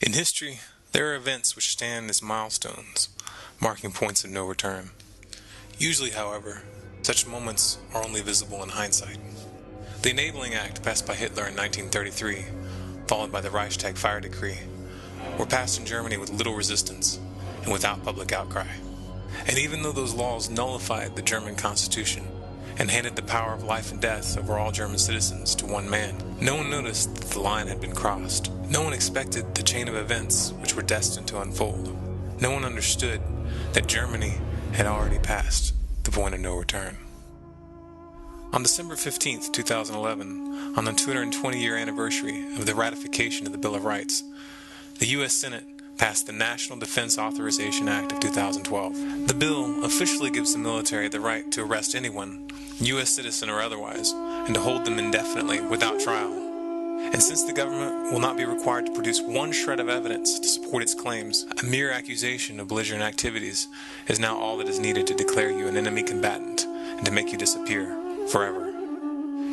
In history, there are events which stand as milestones, marking points of no return. Usually, however, such moments are only visible in hindsight. The Enabling Act passed by Hitler in 1933, followed by the Reichstag fire decree, were passed in Germany with little resistance and without public outcry. And even though those laws nullified the German constitution and handed the power of life and death over all German citizens to one man, no one noticed that the line had been crossed. No one expected the chain of events which were destined to unfold. No one understood that Germany had already passed the point of no return. On December 15, 2011, on the 220-year anniversary of the ratification of the Bill of Rights, the U.S. Senate passed the National Defense Authorization Act of 2012. The bill officially gives the military the right to arrest anyone, U.S. citizen or otherwise, and to hold them indefinitely without trial. And since the government will not be required to produce one shred of evidence to support its claims, a mere accusation of belligerent activities is now all that is needed to declare you an enemy combatant and to make you disappear forever.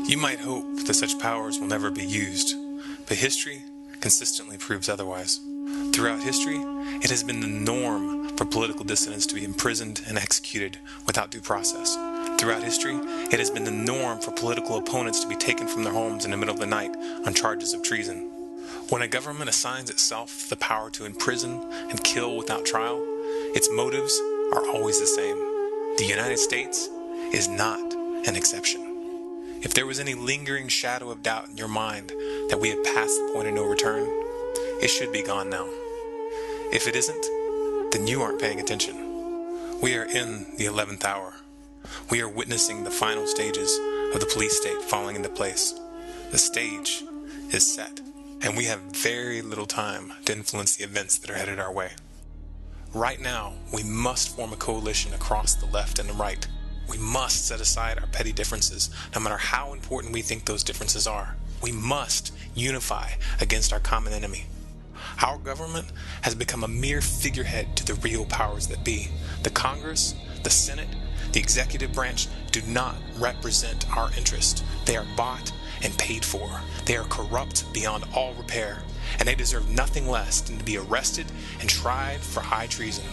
You might hope that such powers will never be used, but history consistently proves otherwise. Throughout history, it has been the norm for political dissidents to be imprisoned and executed without due process. Throughout history, it has been the norm for political opponents to be taken from their homes in the middle of the night on charges of treason. When a government assigns itself the power to imprison and kill without trial, its motives are always the same. The United States is not an exception. If there was any lingering shadow of doubt in your mind that we have passed the point of no return, it should be gone now. If it isn't, then you aren't paying attention. We are in the 11th hour. We are witnessing the final stages of the police state falling into place. The stage is set, and we have very little time to influence the events that are headed our way. Right now, we must form a coalition across the left and the right. We must set aside our petty differences, no matter how important we think those differences are. We must unify against our common enemy. Our government has become a mere figurehead to the real powers that be. The Congress, the Senate, the executive branch do not represent our interest. They are bought and paid for. They are corrupt beyond all repair, and they deserve nothing less than to be arrested and tried for high treason.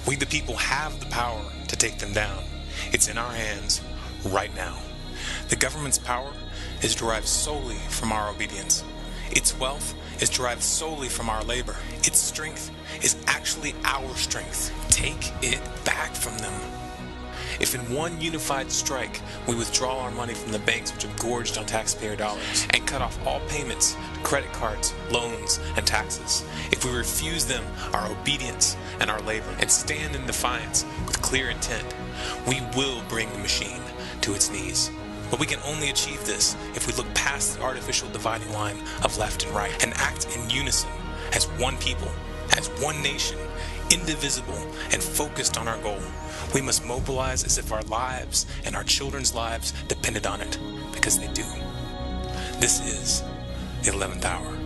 We the people have the power to take them down. It's in our hands right now. The government's power is derived solely from our obedience. Its wealth is derived solely from our labor. Its strength is actually our strength. Take it back from them. If in one unified strike we withdraw our money from the banks which have gorged on taxpayer dollars and cut off all payments to credit cards, loans, and taxes, if we refuse them our obedience and our labor and stand in defiance with clear intent, we will bring the machine to its knees. But we can only achieve this if we look past the artificial dividing line of left and right and act in unison as one people, as one nation, indivisible and focused on our goal. We must mobilize as if our lives and our children's lives depended on it, because they do. This is the 11th hour.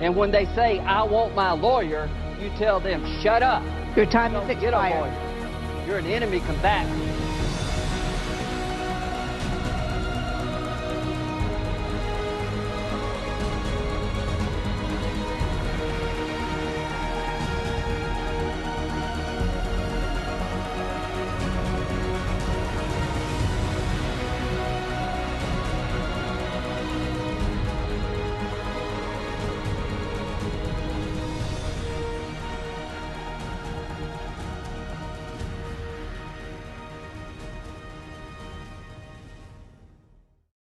And when they say, I want my lawyer, you tell them, shut up. Your time is Get a expired. lawyer. You're an enemy combatant.